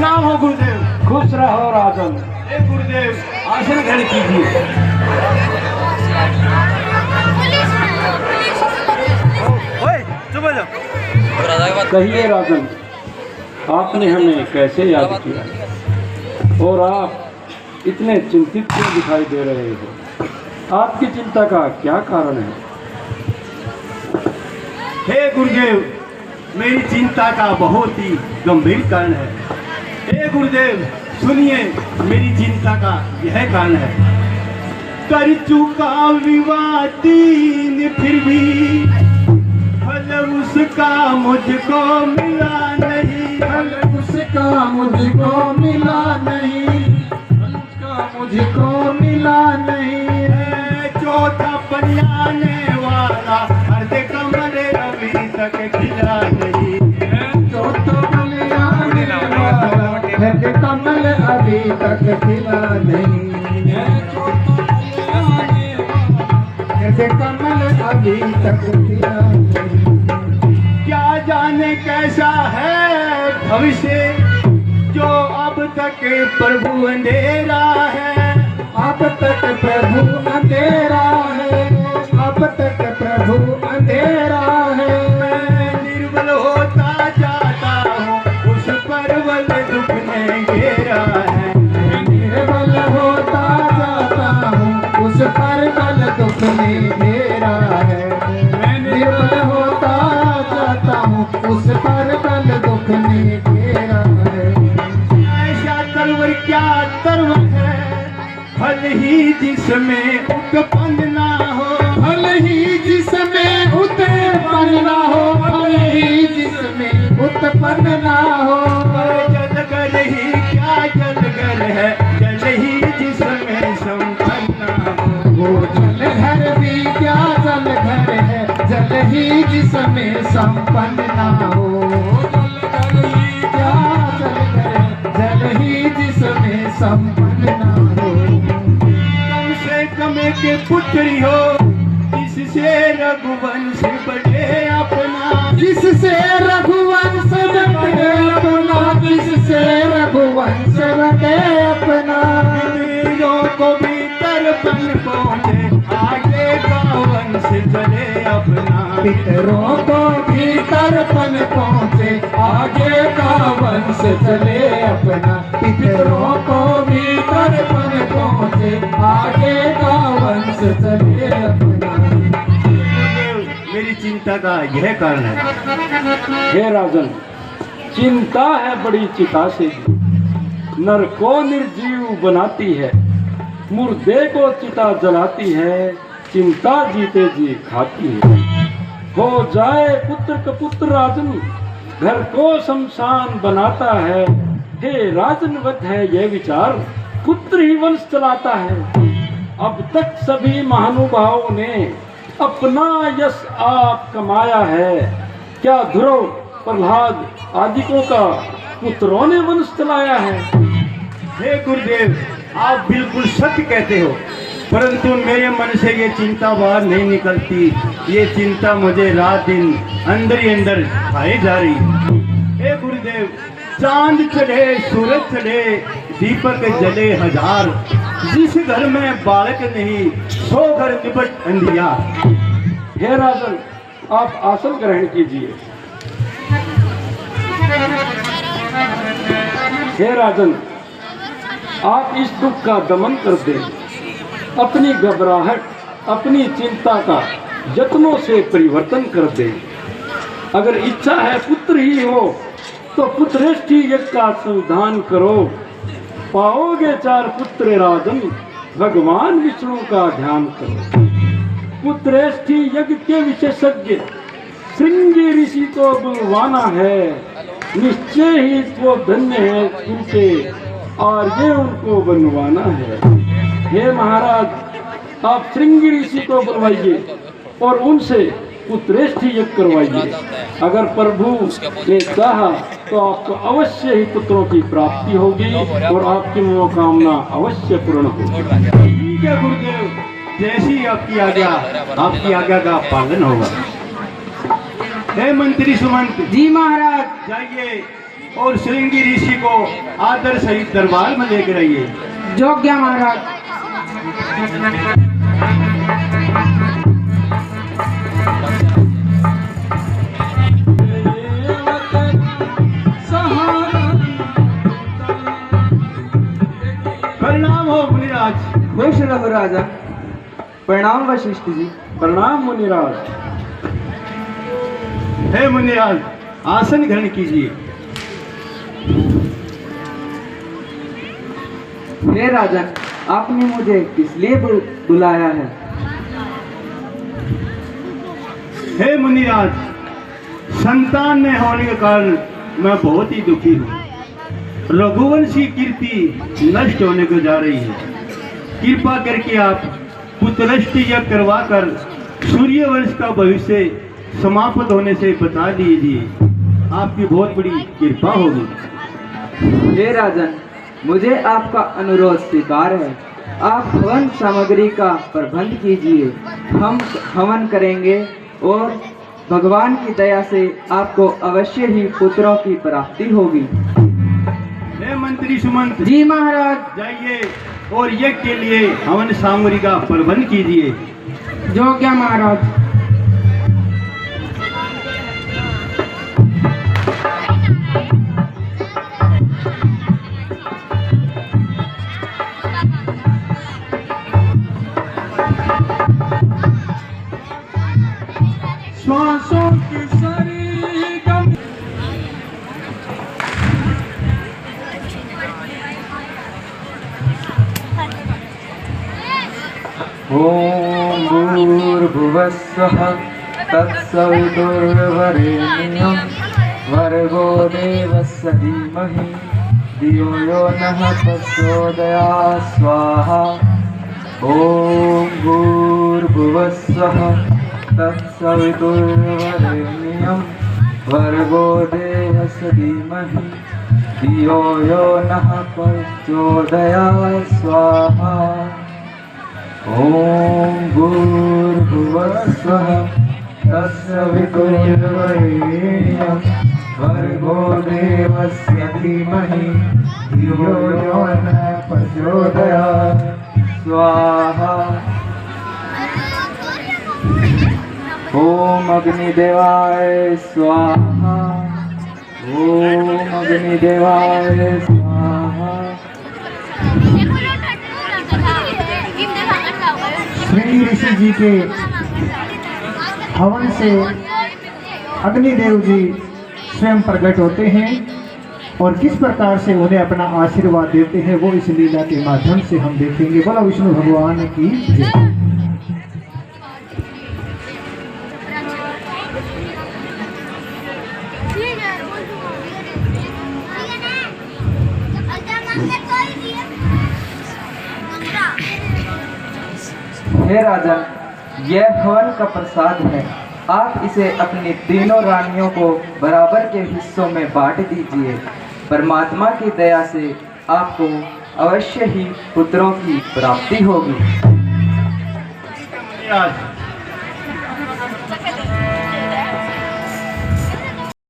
प्रणाम हो गुरुदेव। खुश रहो राजन। हे गुरुदेव, आसन ग्रहण कीजिए। कहिए राजन, आपने हमें कैसे याद किया और आप इतने चिंतित क्यों दिखाई दे रहे हो? आपकी चिंता का क्या कारण है? हे गुरुदेव, मेरी चिंता का बहुत ही गंभीर कारण है। हे गुरुदेव, सुनिए, मेरी चिंता का यह कारण है। कर चुका विवाह 3 फिर भी फल उसका मुझको मिला नहीं। फल उसका मुझको मिला नहीं। फल उसका मुझको मिला नहीं। चौथा बनियाने वाला अर्ध कमल अभी तक खिला नहीं। चौथा बनियाने वाला अर्ध कमल अभी तक खिला नहीं। अर्ध कमल अभी तक खिला नहीं। क्या जाने कैसा है भविष्य, जो अब तक प्रभु अंधेरा है। अब तक प्रभु अंधेरा है। अब तक प्रभु अंधेरा है। मैं निर्बल होता जाता हूँ, उस परवल दुख ने घेरा है। निर्बल होता जाता हूँ, उस परवल दुख ने घेरा है। निर्बल होता जाता हूँ, उस परवल दुख ने घेरा है। ऐसा तरवर क्या तरवर है, फल ही जिसमें उत्पन्न ना हो। फल ही जिसमें उत्पन्न ना हो। फल ही जिसमें उत्पन्न ना हो। जलगर ही क्या जलगर है, जल ही जिसमें संपन्न ना हो। वो जल घर भी क्या जल घर है, जल ही जिसमें संपन्न ना हो। जल घर ही क्या जल घर है, जल ही जिसमें संपन्न ना हो। कम से कम के पुत्री हो, जिससे रघुवंश बढ़े अपना। जिससे रघुवंश बढ़े अपना। जिससे रघुवंश बढ़े अपना। वीरों को भी तर्पण पहुँचे, आगे का वंश चले अपना। पितरों को भी तर्पण पहुँचे, आगे का वंश चले अपना। पितरों को भी तर्पण पहुँचे, आगे का वंश चले अपना। मेरी चिंता का यह कारण है। हे राजन, चिंता है बड़ी चिता से, नर को निर्जीव बनाती है। मुर्दे को चिता जलाती है, चिंता जीते जी खाती है। हो जाए पुत्र कपुत्र राजन, घर को शमशान बनाता है। हे राजन, वत है ये विचार, पुत्र ही वंश चलाता है। अब तक सभी महानुभावों ने अपना यश आप कमाया है। क्या ध्रुव, प्रहलाद आदिकों का पुत्रों ने वंश चलाया है? हे गुरुदेव, आप बिल्कुल सत्य कहते हो, परंतु मेरे मन से ये चिंता बाहर नहीं निकलती। ये चिंता मुझे रात दिन अंदर ही अंदर खाई जा रही है। हे गुरुदेव, चांद चढ़े सूरज चढ़े दीपक जले हजार, जिस घर में बालक नहीं सो घर निपट अंधियार। हे राजन, आप आसन ग्रहण कीजिए। हे राजन, आप इस दुख का दमन कर दें। अपनी घबराहट, अपनी चिंता का यत्नों से परिवर्तन कर दें। अगर इच्छा है पुत्र ही हो तो पुत्रेष्ठी यज्ञ का संविधान करो। पाओगे 4 पुत्र राजन, भगवान विष्णु का ध्यान करो। पुत्रेष्ठी यज्ञ के विशेषज्ञ श्रृंगी ऋषि को बुलवाना है। निश्चय ही वो धन्य है उनके, और ये उनको बनवाना है। हे महाराज, आप श्रृंगी ऋषि को बुलवाइए और उनसे पुत्रेष्ठी यज्ञ करवाइए। अगर प्रभु ने चाहा तो आपको अवश्य ही पुत्रों की प्राप्ति होगी और आपकी मनोकामना अवश्य पूर्ण होगी। ठीक है गुरुदेव, जैसी आपकी आज्ञा का पालन होगा। हे मंत्री सुमंत जी महाराज। जाइए, और श्रृंगी ऋषि को आदर सहित दरबार में लेकर आइए। योग्य महाराज। प्रणाम हो मुनिराज। खुश रहो राजा। प्रणाम वशिष्ठ जी। प्रणाम मुनिराज। हे मुनिराज, आसन ग्रहण कीजिए। हे राजन, आपने मुझे किस लिए बुलाया है? हे मुनिराज, संतान न होने के कारण मैं बहुत ही दुखी हूँ। रघुवंश की कीर्ति नष्ट होने को जा रही है। कृपा करके आप पुत्रष्टि यज्ञ करवाकर सूर्यवंश का भविष्य समाप्त होने से बता दीजिए। आपकी बहुत बड़ी कृपा होगी। हे राजन, मुझे आपका अनुरोध स्वीकार है। आप हवन सामग्री का प्रबंध कीजिए। हम हवन करेंगे और भगवान की दया से आपको अवश्य ही पुत्रों की प्राप्ति होगी। हे मंत्री सुमंत जी महाराज। जाइए और यज्ञ के लिए हवन सामग्री का प्रबंध कीजिए। जो क्या महाराज। श्वासों की सारी गम ओम भूर्भुवस्सुः तत्सवितुर्वरेण्यं भर्गो देवस्य धीमहि धियो यो नः प्रचोदयात् स्वाहा। ओम भूर्भुवस्सुः तत्सवितुर्वरेण्यं भर्गो देवस्य धीमहि धियो यो नः प्रचोदयात् स्वाहा। ओम भूर्भुवस्सुः तत्सवितुर्वरेण्यं भर्गो देवस्य धीमहि धियो यो नः प्रचोदयात् स्वाहा। ओम अग्निदेवाय स्वाहा। ओम अग्निदेवाय स्वाहा। श्रृंगी ऋषि जी के हवन से अग्निदेव जी स्वयं प्रकट होते हैं और किस प्रकार से उन्हें अपना आशीर्वाद देते हैं वो इस लीला के माध्यम से हम देखेंगे। बोला विष्णु भगवान की जय। हे राजन, यह हवन का प्रसाद है। आप इसे अपनी तीनों रानियों को बराबर के हिस्सों में बांट दीजिए। परमात्मा की दया से आपको अवश्य ही पुत्रों की प्राप्ति होगी।